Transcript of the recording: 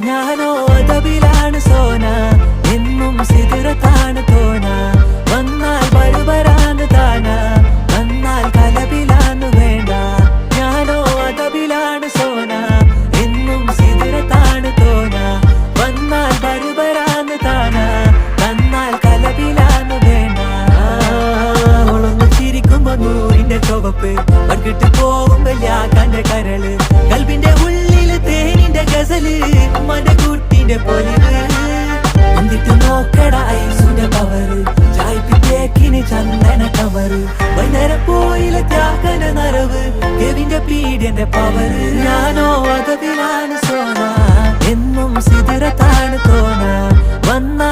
ഞാനോ അതബിലാണ് സോന, എന്നും സിദുറത്താണ് തോന. വന്നാൽ ബരുബരാന്ന് താന, വന്നാൽ കലബിലാന്ന് വേണ്ട. ഞാനോ അതബിലാണ് സോന, എന്നും സിദുറത്താണ് തോന. വന്നാൽ ബരുബരാന്ന് താന, വന്നാൽ കലബിലാന്ന് വേണ്ട. അവളൊന്ന് ചിരിക്കുമ്പോ നൂറിന്റെ ചുവപ്പ്, പങ്കിട്ട് പോകുമ്പോ യാക്കാന്റെ കരള്. കൽബിന്റെ ഉള്ളില് തേനിന്റെ ഗസല്, മനകൂട്ടിന്റെ പൊലിവ്. എന്നിട്ട് നോക്കട ഐസുന്റെ പവറ്, ചായ്പിത്തേക്കിന് ചന്ദന കവറ്. വൈകുന്നേരം പോയില്ല ത്യാഗന നരവ്, കെവിന്റെ പീഡിയന്റെ പവറ്. ഞാനോ അതബിലാണ് സോന, എന്നും സിദുറത്താണ് തോന. വന്ന